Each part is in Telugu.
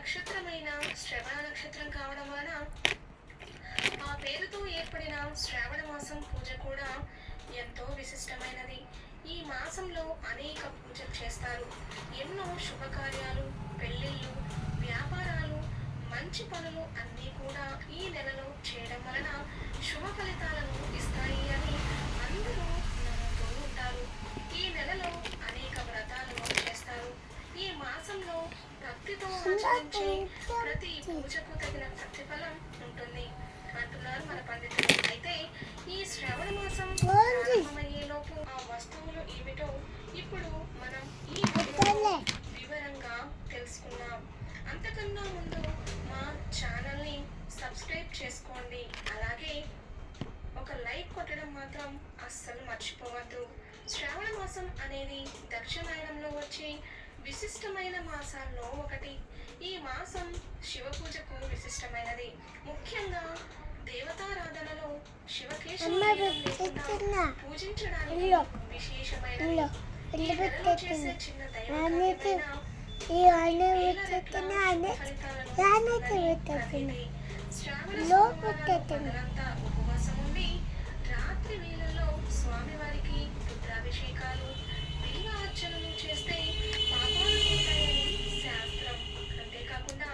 నక్షత్రమైన శ్రవణ నక్షత్రం కావడం వలన ఆ పేరుతో ఏర్పడిన శ్రావణ మాసం పూజ కూడా ఎంతో విశిష్టమైనది. ఈ మాసంలో అనేక పూజలు చేస్తారు. ఎన్నో శుభకార్యాలు, పెళ్లిళ్ళు, వ్యాపారాలు, మంచి పనులు అన్నీ కూడా ఈ నెలలో చేయడం వలన శుభ ఫలితాలను ఇస్తాయి అని అందరూ నమ్ముతూ ఉంటారు. ఈ నెలలో అనేక వ్రతాలను చేస్తారు. ఈ మాసంలో భక్తితో ఆచరించే ప్రతి పూజకు తగిన ప్రతిఫలం ఉంటుంది అంటున్నారు మన పండితులు. అయితే ఈ శ్రావణ మాసం ప్రారంభమయ్యేలోపు ఆ వస్తువులు ఏమిటో ఇప్పుడు మనం ఈ వీడియోలో వివరంగా తెలుసుకుందాం. అంతకన్నా ముందు మా ఛానల్ని సబ్స్క్రైబ్ చేసుకోండి. అలాగే ఒక లైక్ కొట్టడం మాత్రం అస్సలు మర్చిపోవద్దు. శ్రావణ మాసం అనేది దక్షిణాయనంలో వచ్చే విశిష్టమైన మాసాల్లో ఒకటి. ఈ మాసం శివ పూజకు విశిష్టమైనది. ముఖ్యంగా దేవతారాధనలో శివకేశవులను పూజించడానికి విశేషమైనది. ఈ నెలలో చేసే చిన్న దైవ ఉపవాసం ఉండి రాత్రి వేళల్లో స్వామివారికి రుద్రాభిషేకాలు, బిల్వ అర్చనలు చేస్తే పాపాలు పోతాయని శాస్త్రం. అంతేకాకుండా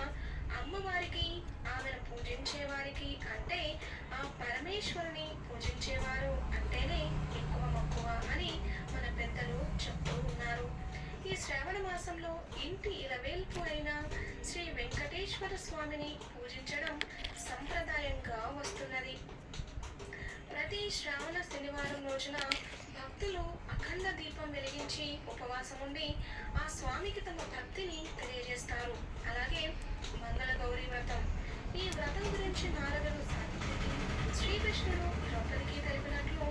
అమ్మవారికి, ఆమెను పూజించే వారికి అంటే ఆ పరమేశ్వరుని పూజించేవారు అంటేనే ఎక్కువ మక్కువ అని మన పెద్దలు చెప్తూ ఉన్నారు. ఈ శ్రావణ మాసంలో ఇంటి ఇలవేల్పు అయిన శ్రీ వెంకటేశ్వర స్వామిని పూజించడం సంప్రదాయంగా వస్తున్నది. ప్రతి శ్రావణ శనివారం రోజున భక్తులు అఖండ దీపం వెలిగించి ఉపవాసం ఉండి ఆ స్వామికి తమ భక్తిని తెలియజేస్తారు. అలాగే మంగళ గౌరీ వ్రతం. ఈ వ్రతం గురించి నారదుడు సావిత్రికి, శ్రీకృష్ణుడు ద్రౌపదికి తెలిపినట్లు